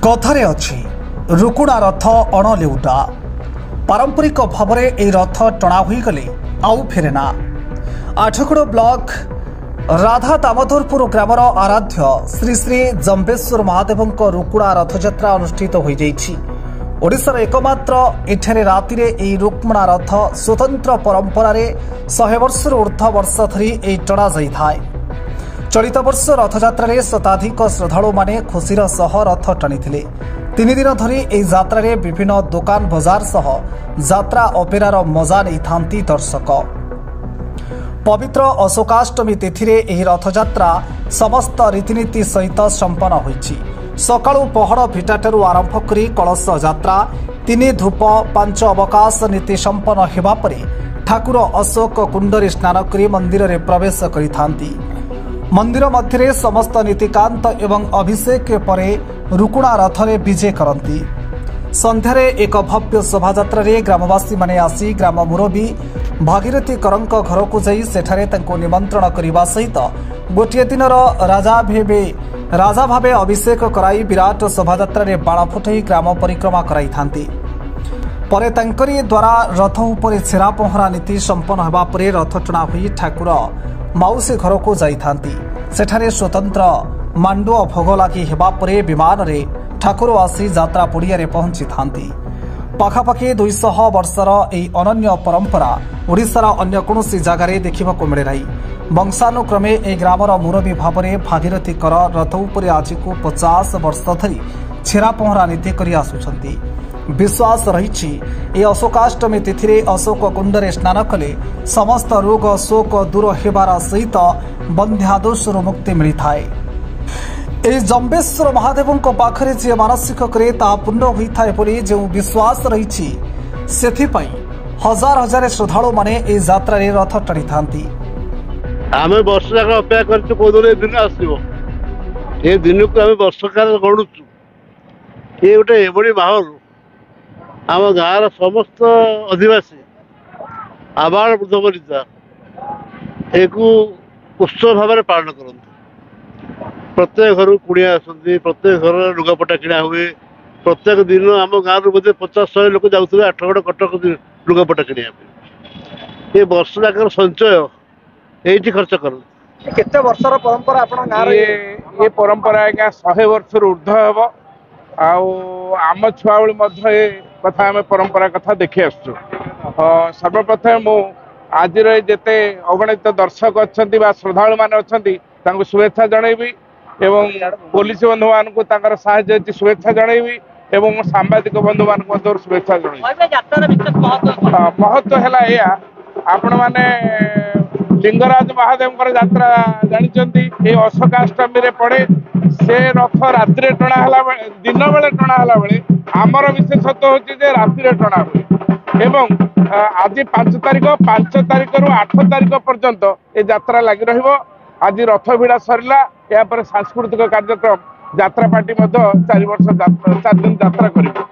कथारे अच्छी रुकुणा रथ अणलेउटा पारंपरिक भाव में यह रथ टणा हो गले आउ फेरेना। आठगड़ ब्लॉक राधा दामोदरपुर ग्रामर आराध्य श्री श्री जम्बेश्वर महादेव रुकुणा रथयात्रा अनुष्ठित हो जाइछि। ओडिशार एकमात्र एठारे रातिरे एई रुक्मणा रथ स्वतंत्र परंपरा 100 वर्ष ऊर्ध्व वर्ष धरी एई टणा जाइथाय। चलित वर्ष रथयात्रा शताधिक श्रद्धालु माने खुशीर सह रथ टाणिथिले। 3 दिन धरी एई यात्रा रे विभिन्न दुकान बजार सह यात्रा अपेरार मजा नहीं दर्शक। पवित्र अशोकाष्टमी तिथि रे एही रथयात्रा समस्त रीतिनीति सहित संपन्न होइछि। सकाळु पहड़ भिटाठारु आरंभ करी कलश यात्रा 3 धूप 5 अवकाश नीति संपन्न हेबा परे ठाकुर अशोक कुंडरे स्नान करी मंदिर रे प्रवेश करिथांती। मंदिर मध्य समस्त नीतिकांत एवं अभिषेक परे रुकुणा रथरे विजे करती। संध्यारे एक भव्य शोभायात्रा रे ग्रामवासी माने आसी ग्राम मुरबी भागीरथी करंक घर को जाई सेठारे तांको निमंत्रण करिबा सहित गोटिए दिनर राजा भावे अभिषेक कराई विराट शोभायात्रा रे बाण फुटाई ग्राम परिक्रमा कराई थांती। परे तांकरी द्वारा रथ उपरे छेरा पहरा नीति संपन्न हेबा परे रथ टणा होई ठाकुर माउसी घर को जाइथांती। सेठारे स्वतंत्र मांडुआ भोग लागि हेबा परे विमान रे ठाकुर आसी यात्रा पड़िया रे पहुंची थांती। पाखापाखि 200 वर्षर एई अनन्य परंपरा ओडिशार अन्य कोनोसी जगारे देखिबाको मिले नाही। वंशानुक्रमे ए ग्रामर मुरबी भावरे भागीरथी कर रथ उपरे आज को 50 वर्ष धरी छेरा पहरा नीति करि आसुछंती। विश्वास रही ए अशोकाष्टमी तिथि रे अशोक कुंडरे स्नान कले समस्त रोग शोक दूर हेबार सहित बंध्यादोषर मुक्ति मिलता है। ए जम्बेश्वर महादेव पाखरे जे मानसिक करे ता पूर्ण होता है बोली जो विश्वास रही सेथिपाई हजार हजार श्रद्धालु माने ए यात्रा रे रथ टाणी थांती। आमे वर्ष जाक अपेक्षा करछु कोदरे दिन आसीबो। ए दिन को आमे वर्ष काल गणुछु। ए गोटे एबडी माहौल आम गाँव समस्त अधिवासी आबाल वृद्ध वनिता एक उत्सव भाव में पालन करते। प्रत्येक घर कुड़िया आसती, प्रत्येक घर लुगापटा किणा हुए। प्रत्येक दिन आम गाँव बोधे 50-100 लोक जाऊे आठगड़ कटक लुगापटा किणा। ये वर्ष जाक संचय ये खर्च कर केते वर्षर परंपरा आपण गाँव ये परंपरा आज्ञा 100 वर्ष ऊर्ध्व हम आम छुआबेलू कथा आम परंपरा कथा देखी आसु। सर्वप्रथम मु आज जिते अगणित दर्शक अच्छा श्रद्धालु मान अच्छा शुभेच्छा जनइबी एवं पुलिस बंधु मान साहाय्य शुभेच्छा जनइबी एवं सांबादिक बंधु मान शुभेच्छा जनइबी। महत्व है आपण मैंने लिंगराज महादेव यात्रा जानते अशोकाष्टमी पड़े से रथ राति टणा दिन बेले टणा बेले आमर विशेषत्व होची जे राति टणा हुए एवं आज 5 तारिख 5 तारिख रु 8 तारिख पर्यंत ये यात्रा लगी रहिबो। आज रथ भिड़ा सरला या पर सांस्कृतिक कार्यक्रम यात्रा पार्टी 4 दिन यात्रा करिबो।